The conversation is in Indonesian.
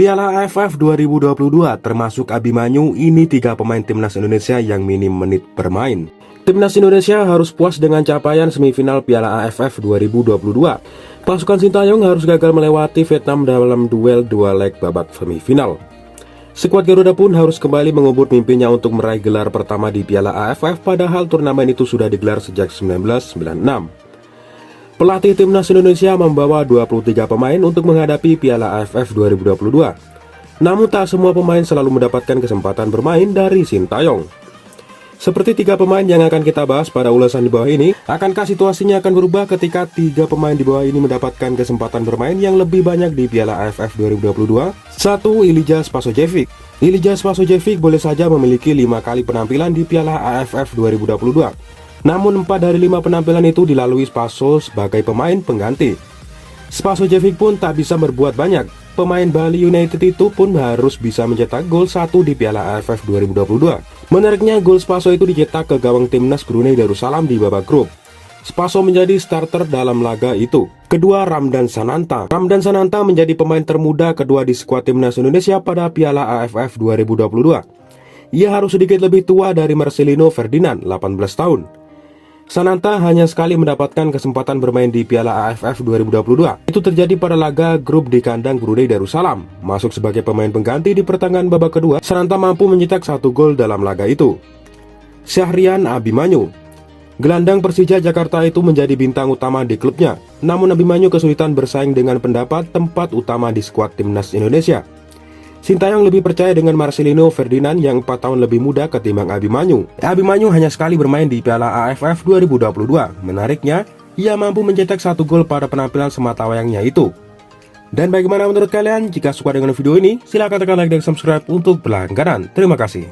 Piala AFF 2022 termasuk Abimanyu, ini 3 pemain timnas Indonesia yang minim menit bermain. Timnas Indonesia harus puas dengan capaian semifinal Piala AFF 2022. Pasukan Sintayong harus gagal melewati Vietnam dalam duel 2 leg babak semifinal. Skuad Garuda pun harus kembali mengubur mimpinya untuk meraih gelar pertama di Piala AFF, padahal turnamen itu sudah digelar sejak 1996. Pelatih timnas Indonesia membawa 23 pemain untuk menghadapi Piala AFF 2022. Namun tak semua pemain selalu mendapatkan kesempatan bermain dari Sintayong. Seperti 3 pemain yang akan kita bahas pada ulasan di bawah ini, akankah situasinya akan berubah ketika 3 pemain di bawah ini mendapatkan kesempatan bermain yang lebih banyak di Piala AFF 2022? 1. Ilija Spasojevic. Ilija Spasojevic boleh saja memiliki 5 kali penampilan di Piala AFF 2022. Namun 4 dari 5 penampilan itu dilalui Spaso sebagai pemain pengganti. Spasojevic pun tak bisa berbuat banyak. Pemain Bali United itu pun harus bisa mencetak gol 1 di Piala AFF 2022. Menariknya, gol Spaso itu dicetak ke gawang timnas Brunei Darussalam di babak grup. Spaso menjadi starter dalam laga itu. Kedua, Ramdan Sananta. Ramdan Sananta menjadi pemain termuda kedua di skuad timnas Indonesia pada Piala AFF 2022. Ia harus sedikit lebih tua dari Marcelino Ferdinand, 18 tahun. Sananta hanya sekali mendapatkan kesempatan bermain di Piala AFF 2022. Itu terjadi pada laga grup di kandang Brunei Darussalam. Masuk sebagai pemain pengganti di pertengahan babak kedua, Sananta mampu mencetak 1 gol dalam laga itu. Syahrian Abimanyu. Gelandang Persija Jakarta itu menjadi bintang utama di klubnya. Namun Abimanyu kesulitan bersaing dengan pendapat tempat utama di skuad timnas Indonesia. Sintayong lebih percaya dengan Marcelino Ferdinand yang 4 tahun lebih muda ketimbang Abimanyu. Abimanyu hanya sekali bermain di Piala AFF 2022. Menariknya, ia mampu mencetak 1 gol pada penampilan sematawayangnya itu. Dan bagaimana menurut kalian? Jika suka dengan video ini, silahkan tekan like dan subscribe untuk berlangganan. Terima kasih.